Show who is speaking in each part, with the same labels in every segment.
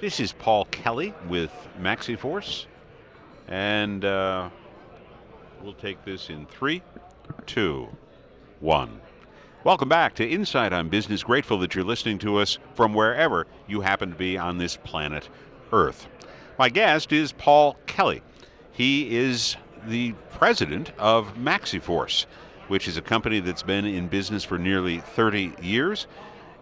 Speaker 1: This is Paul Kelly with Maxiforce, and we'll take this in 3, 2, 1. Welcome back to Inside on Business. Grateful that you're listening to us from wherever you happen to be on this planet Earth. My guest is Paul Kelly. He is the president of Maxiforce, which is a company that's been in business for nearly 30 years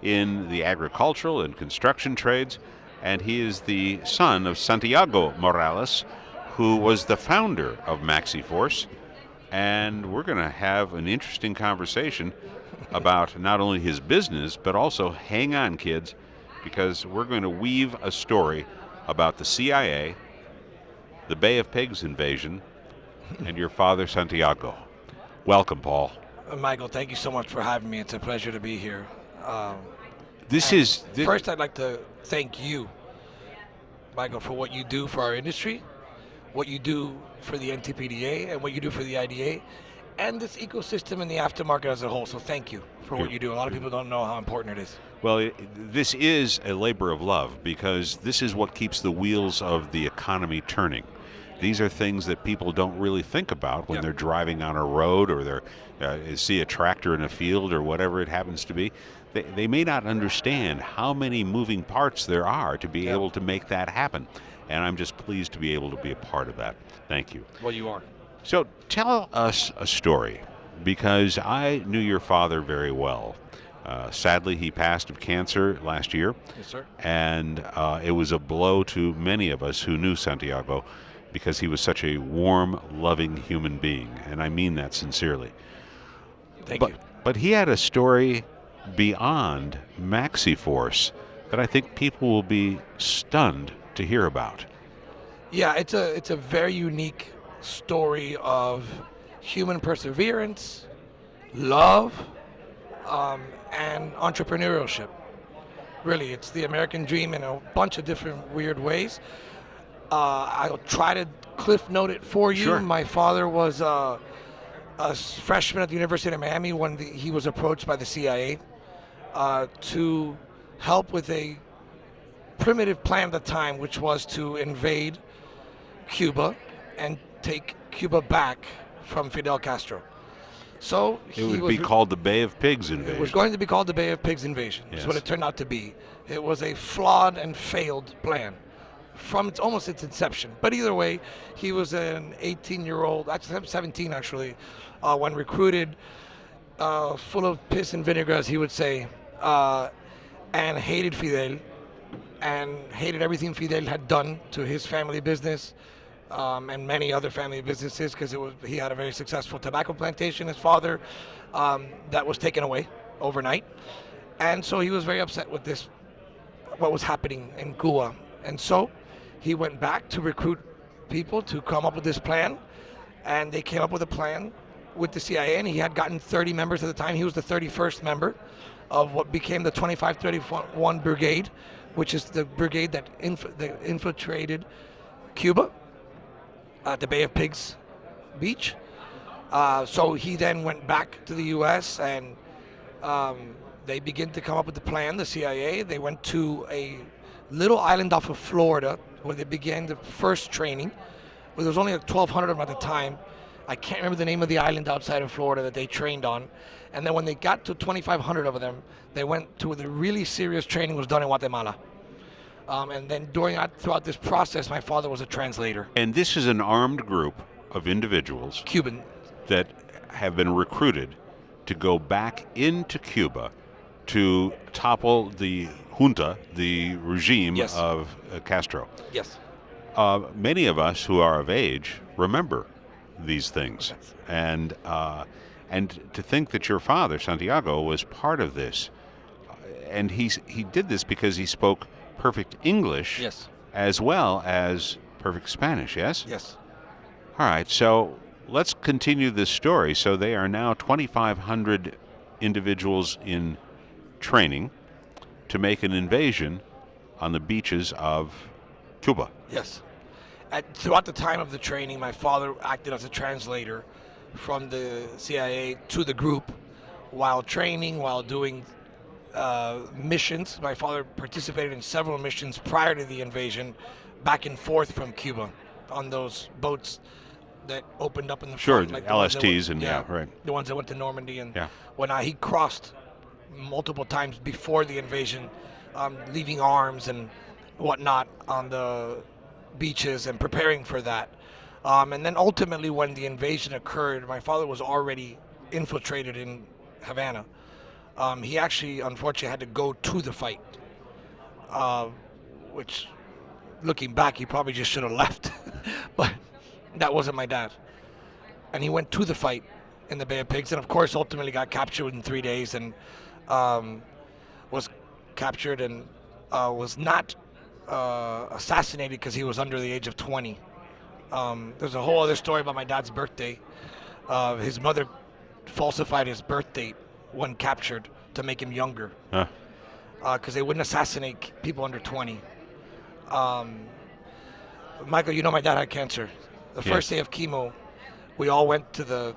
Speaker 1: in the agricultural and construction trades. And he is the son of Santiago Morales, who was the founder of Maxiforce. And we're going to have an interesting conversation about not only his business, but also, hang on, kids, because we're going to weave a story about the CIA, the Bay of Pigs invasion, and your father, Santiago. Welcome, Paul.
Speaker 2: Michael, thank you so much for having me. It's a pleasure to be here. First, I'd like to thank you, Michael, for what you do for our industry, what you do for the NTPDA, and what you do for the IDA, and this ecosystem and the aftermarket as a whole. So thank you for what you do. A lot of people don't know how important it is.
Speaker 1: Well, this is a labor of love, because this is what keeps the wheels of the economy turning. These are things that people don't really think about when they're driving on a road, or they see a tractor in a field, or whatever it happens to be. They may not understand how many moving parts there are to be able to make that happen. And I'm just pleased to be able to be a part of that. Thank you.
Speaker 2: Well, you are.
Speaker 1: So tell us a story, because I knew your father very well. Sadly, he passed of cancer last year.
Speaker 2: Yes, sir.
Speaker 1: And it was a blow to many of us who knew Santiago, because he was such a warm, loving human being. And I mean that sincerely.
Speaker 2: Thank you.
Speaker 1: But he had a story beyond Maxiforce that I think people will be stunned to hear about.
Speaker 2: Yeah, it's a very unique story of human perseverance, love, and entrepreneurship. Really, it's the American dream in a bunch of different weird ways. I'll try to cliff note it for you.
Speaker 1: Sure.
Speaker 2: My father was a freshman at the University of Miami when he was approached by the CIA to help with a primitive plan at the time, which was to invade Cuba and take Cuba back from Fidel Castro. So
Speaker 1: it would be called the Bay of Pigs invasion.
Speaker 2: It was going to be called the Bay of Pigs invasion. That's what it turned out to be. It was a flawed and failed plan from almost its inception. But either way, he was an 18-year-old, actually 17 actually, when recruited, full of piss and vinegar, as he would say, and hated Fidel, and hated everything Fidel had done to his family business, and many other family businesses, because he had a very successful tobacco plantation, his father, that was taken away overnight. And so he was very upset with this, what was happening in Cuba. And so he went back to recruit people to come up with this plan, and they came up with a plan with the CIA, and he had gotten 30 members at the time. He was the 31st member of what became the 2531 Brigade, which is the brigade that infiltrated Cuba at the Bay of Pigs beach. So he then went back to the U.S., and they began to come up with the plan, the CIA. They went to a little island off of Florida where they began the first training. Well, there was only like 1,200 of them at the time. I can't remember the name of the island outside of Florida that they trained on. And then when they got to 2,500 of them, they went to where the really serious training was done in Guatemala. And then throughout this process, my father was a translator.
Speaker 1: And this is an armed group of individuals,
Speaker 2: Cuban,
Speaker 1: that have been recruited to go back into Cuba to topple the junta, the regime of Castro.
Speaker 2: Yes.
Speaker 1: Many of us who are of age remember these things. And to think that your father, Santiago, was part of this. And he did this because he spoke perfect English, as well as perfect Spanish, yes?
Speaker 2: Yes.
Speaker 1: All right, so let's continue this story. So they are now 2,500 individuals in training to make an invasion on the beaches of Cuba.
Speaker 2: Yes. Throughout the time of the training, my father acted as a translator from the CIA to the group while training, while doing missions. My father participated in several missions prior to the invasion, back and forth from Cuba on those boats that opened up in the
Speaker 1: Sure,
Speaker 2: front, like the ones that
Speaker 1: LSTs
Speaker 2: went,
Speaker 1: and right.
Speaker 2: the ones that went to Normandy and
Speaker 1: Yeah.
Speaker 2: whatnot. He crossed multiple times before the invasion, leaving arms and whatnot on the beaches and preparing for that. And then ultimately, when the invasion occurred, my father was already infiltrated in Havana. He actually, unfortunately, had to go to the fight, which, looking back, he probably just should have left. But that wasn't my dad. And he went to the fight in the Bay of Pigs, and of course, ultimately got captured in 3 days and was captured and was not assassinated because he was under the age of 20. There's a whole other story about my dad's birthday. His mother falsified his birth date when captured to make him younger, because they wouldn't assassinate people under 20. Michael, you know my dad had cancer. The first day of chemo, we all went to the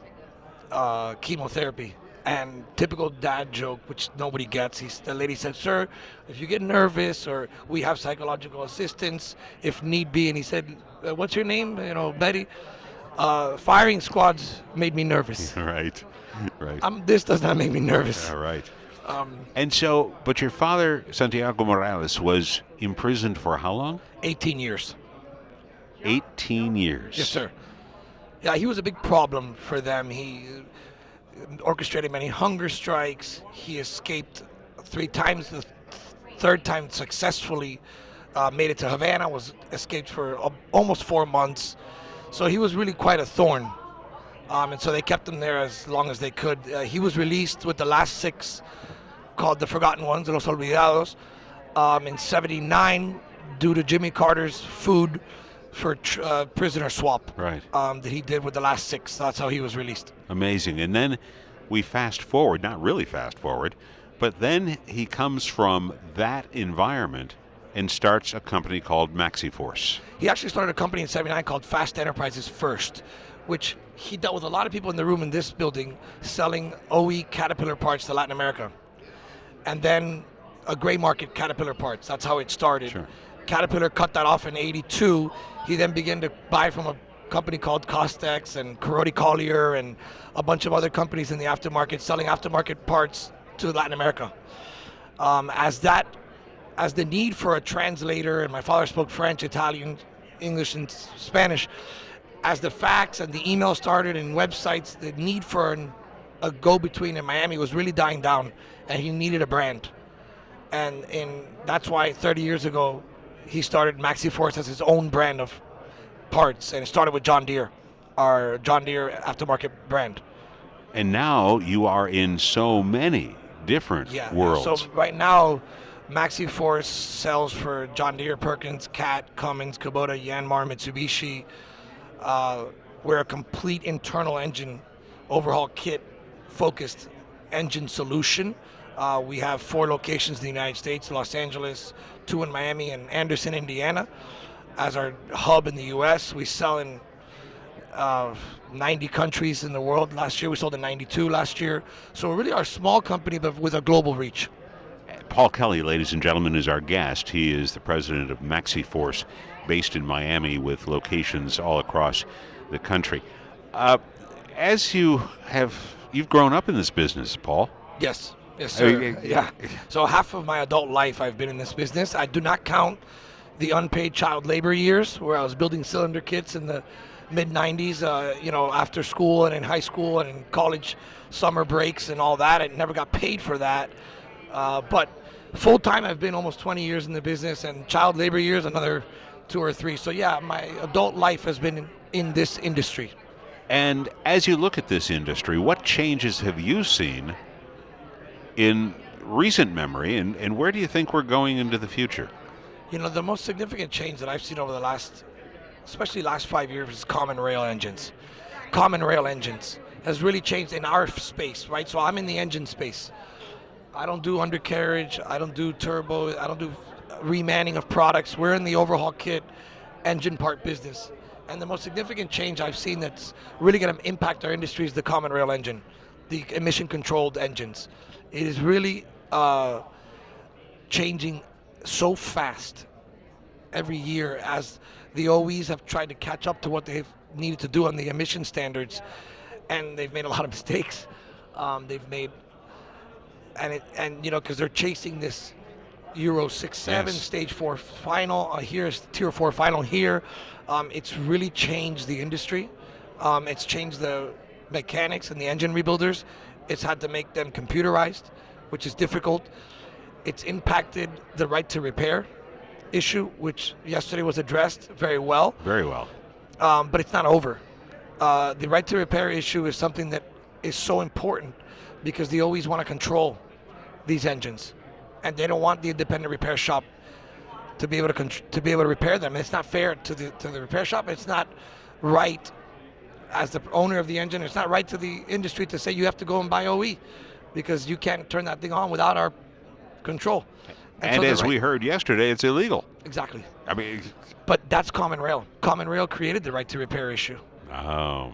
Speaker 2: chemotherapy. And typical dad joke, which nobody gets. The lady said, "Sir, if you get nervous, or we have psychological assistance if need be." And he said, "What's your name?" You know, Betty. Firing squads made me nervous.
Speaker 1: Right.
Speaker 2: This does not make me nervous.
Speaker 1: All right. And so, but your father, Santiago Morales, was imprisoned for how long?
Speaker 2: 18 years.
Speaker 1: 18 years.
Speaker 2: Yes, sir. Yeah, he was a big problem for them. He orchestrated many hunger strikes. He escaped 3 times. The third time successfully made it to Havana. Was escaped for almost 4 months. So he was really quite a thorn. And so they kept him there as long as they could. He was released with the last 6, called the Forgotten Ones, Los Olvidados, in '79 due to Jimmy Carter's food for prisoner swap.
Speaker 1: Right.
Speaker 2: That he did with the last 6. That's how he was released.
Speaker 1: Amazing. And then we fast forward, not really fast forward, but then he comes from that environment and starts a company called Maxiforce.
Speaker 2: He actually started a company in '79 called Fast Enterprises First, which he dealt with a lot of people in the room in this building selling OE Caterpillar parts to Latin America. And then a gray market Caterpillar parts. That's how it started.
Speaker 1: Sure.
Speaker 2: Caterpillar cut that off in '82. He then began to buy from a company called Costex and Carodi Collier and a bunch of other companies in the aftermarket, selling aftermarket parts to Latin America. As the need for a translator, and my father spoke French, Italian, English, and Spanish, as the fax and the email started and websites, the need for a go-between in Miami was really dying down, and he needed a brand. And that's why 30 years ago, he started Maxiforce as his own brand of parts, and it started with John Deere, our John Deere aftermarket brand.
Speaker 1: And now you are in so many different worlds.
Speaker 2: So right now, Maxiforce sells for John Deere, Perkins, Cat, Cummins, Kubota, Yanmar, Mitsubishi. We're a complete internal engine overhaul kit focused engine solution. We have 4 locations in the United States, Los Angeles, 2 in Miami, and Anderson, Indiana, as our hub in the U.S. We sell in 90 countries in the world. Last year, we sold in 92 last year. So we really are a small company, but with a global reach.
Speaker 1: Paul Kelly, ladies and gentlemen, is our guest. He is the president of Maxiforce, based in Miami with locations all across the country. As you've grown up in this business, Paul.
Speaker 2: Yes, sir. Yeah. So half of my adult life I've been in this business. I do not count the unpaid child labor years where I was building cylinder kits in the mid-'90s, after school and in high school and in college summer breaks and all that. I never got paid for that. But full-time, I've been almost 20 years in the business, and child labor years, another 2 or 3. So, yeah, my adult life has been in this industry.
Speaker 1: And as you look at this industry, what changes have you seen in recent memory, and where do you think we're going into the future?
Speaker 2: The most significant change that I've seen over the especially last 5 years, is common rail engines. Common rail engines has really changed in our space, right? So I'm in the engine space. I don't do undercarriage, I don't do turbo, I don't do remanning of products. We're in the overhaul kit engine part business. And the most significant change I've seen that's really going to impact our industry is the common rail engine, the emission controlled engines. It is really uh, changing so fast every year as the OEs have tried to catch up to what they've needed to do on the emission standards, and they've made a lot of mistakes. They've made and because they're chasing this Euro 6/7
Speaker 1: Yes.
Speaker 2: Stage 4 final. Here's Tier 4 final here. It's really changed the industry. It's changed the mechanics and the engine rebuilders. It's had to make them computerized, which is difficult. It's impacted the right to repair issue, which yesterday was addressed very well.
Speaker 1: Very well.
Speaker 2: But it's not over. The right to repair issue is something that is so important because they always want to control these engines, and they don't want the independent repair shop to be able to repair them. It's not fair to the repair shop. It's not right as the owner of the engine. It's not right to the industry to say you have to go and buy OE because you can't turn that thing on without our control.
Speaker 1: And
Speaker 2: so
Speaker 1: as we heard yesterday, it's illegal.
Speaker 2: Exactly.
Speaker 1: I mean,
Speaker 2: But that's Common Rail. Common Rail created the right to repair issue.
Speaker 1: oh.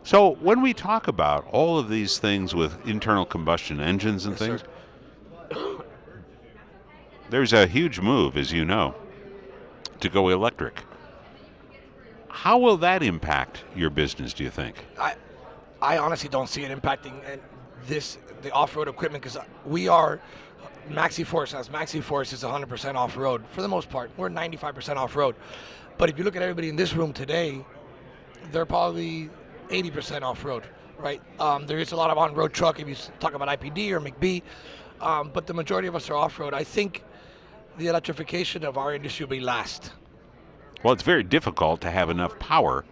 Speaker 1: So when we talk about all of these things with internal combustion engines and
Speaker 2: Yes,
Speaker 1: things,
Speaker 2: sir.
Speaker 1: there's a huge move, as you know, to go electric. How will that impact your business, do you think?
Speaker 2: I honestly don't see it impacting the off-road equipment because we are Maxiforce. As Maxiforce is 100% off-road for the most part. We're 95% off-road. But if you look at everybody in this room today, they're probably 80% off-road, right? There is a lot of on-road truck if you talk about IPD or McBee, but the majority of us are off-road. I think the electrification of our industry will be last.
Speaker 1: Well, it's very difficult to have enough power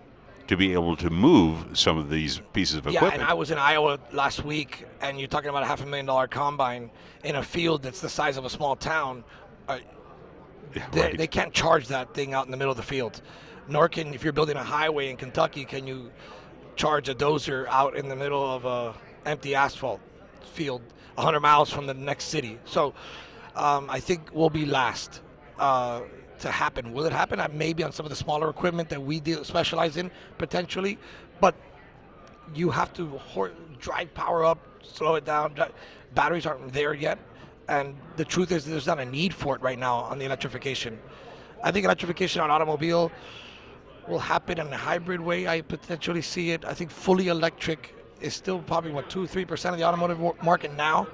Speaker 1: to be able to move some of these pieces of
Speaker 2: Yeah,
Speaker 1: equipment.
Speaker 2: and I was in Iowa last week, and you're talking about a $500,000 combine in a field that's the size of a small town.
Speaker 1: Yeah, right.
Speaker 2: They can't charge that thing out in the middle of the field. Nor can, if you're building a highway in Kentucky, can you charge a dozer out in the middle of a empty asphalt field 100 miles from the next city. So I think we'll be last to happen. Will it happen? Maybe on some of the smaller equipment that we specialize in, potentially. But you have to drive power up, slow it down. Batteries aren't there yet. And the truth is there's not a need for it right now on the electrification. I think electrification on automobile will happen in a hybrid way. I potentially see it. I think fully electric is still probably, 2-3% of the automotive market now.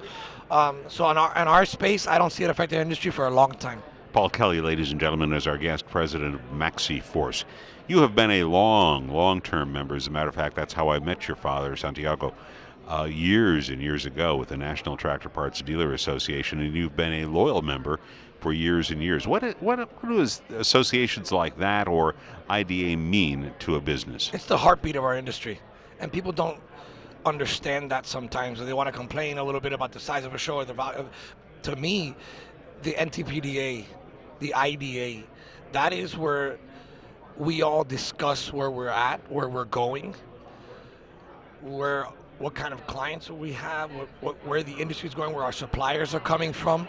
Speaker 2: So in our space, I don't see it affecting the industry for a long time.
Speaker 1: Paul Kelly, ladies and gentlemen, is our guest president of Maxiforce. You have been a long-term member. As a matter of fact, that's how I met your father, Santiago, years and years ago with the National Tractor Parts Dealer Association, and you've been a loyal member for years and years. What does associations like that or IDA mean to a business?
Speaker 2: It's the heartbeat of our industry, and people don't understand that sometimes. They want to complain a little bit about the size of a show or the value. To me, the NTPDA, the IDA, that is where we all discuss where we're at, where we're going, what kind of clients we have, where the industry is going, where our suppliers are coming from.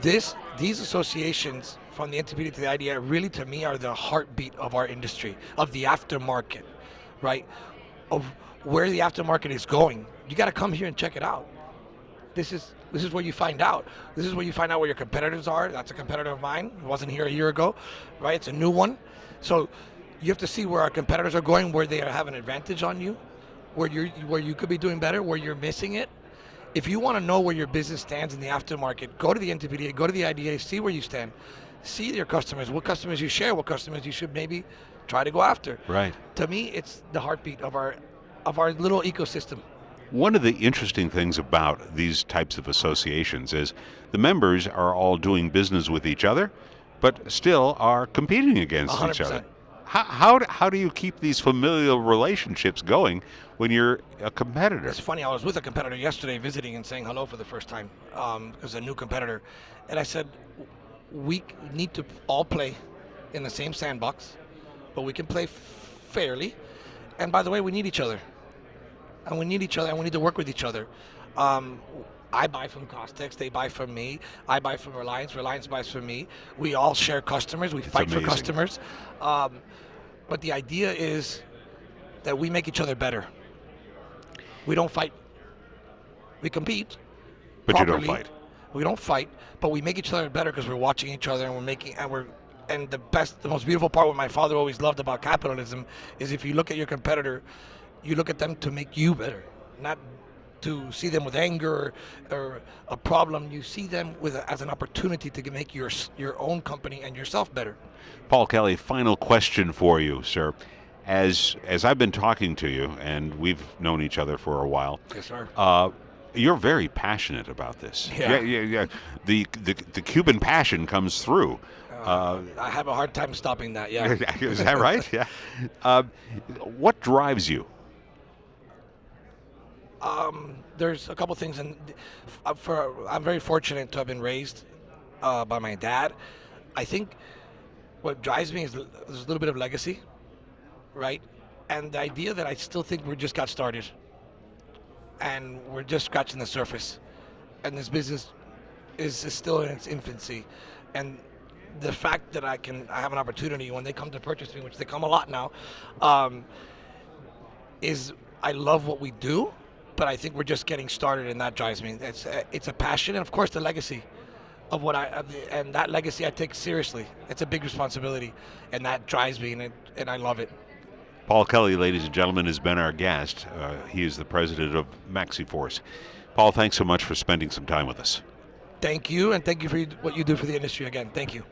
Speaker 2: These associations, from the NTPDA to the IDA, really to me are the heartbeat of our industry, of the aftermarket, right? Of where the aftermarket is going. You got to come here and check it out. This is where you find out. This is where you find out where your competitors are. That's a competitor of mine. It wasn't here a year ago, right? It's a new one. So you have to see where our competitors are going, where they have an advantage on you, where you could be doing better, where you're missing it. If you want to know where your business stands in the aftermarket, go to the NTPDA, go to the IDA, see where you stand. See your customers, what customers you share, what customers you should maybe try to go after.
Speaker 1: Right.
Speaker 2: To me, it's the heartbeat of our little ecosystem.
Speaker 1: One of the interesting things about these types of associations is the members are all doing business with each other, but still are competing against
Speaker 2: 100%.
Speaker 1: each other. How do you keep these familial relationships going when you're a competitor?
Speaker 2: It's funny, I was with a competitor yesterday visiting and saying hello for the first time as a new competitor. And I said, we need to all play in the same sandbox, but we can play fairly. And by the way, we need each other. And we need each other, and we need to work with each other. I buy from Costex, they buy from me. I buy from Reliance buys from me. We all share customers, we fight for customers. But the idea is that we make each other better. We don't fight. We compete,
Speaker 1: But you don't
Speaker 2: properly.
Speaker 1: fight.
Speaker 2: We don't fight, but we make each other better because we're watching each other and the most beautiful part, what my father always loved about capitalism, is if you look at your competitor, you look at them to make you better, not to see them with anger or a problem. You see them as an opportunity to make your own company and yourself better.
Speaker 1: Paul Kelly, final question for you, sir. As I've been talking to you, and we've known each other for a while,
Speaker 2: Yes, sir.
Speaker 1: You're very passionate about this.
Speaker 2: Yeah.
Speaker 1: The Cuban passion comes through.
Speaker 2: I have a hard time stopping that. Yeah.
Speaker 1: Is that right? Yeah. What drives you?
Speaker 2: There's a couple things, and I'm very fortunate to have been raised by my dad. I think what drives me is there's a little bit of legacy, right? And the idea that I still think we just got started, and we're just scratching the surface, and this business is still in its infancy, and the fact that I have an opportunity when they come to purchase me, which they come a lot now, is I love what we do, but I think we're just getting started, and that drives me. It's a passion, and of course the legacy of and that legacy I take seriously. It's a big responsibility, and that drives me, and I love it.
Speaker 1: Paul Kelly, ladies and gentlemen, has been our guest. He is the president of Maxiforce. Paul, thanks so much for spending some time with us.
Speaker 2: Thank you, and thank you for what you do for the industry again. Thank you.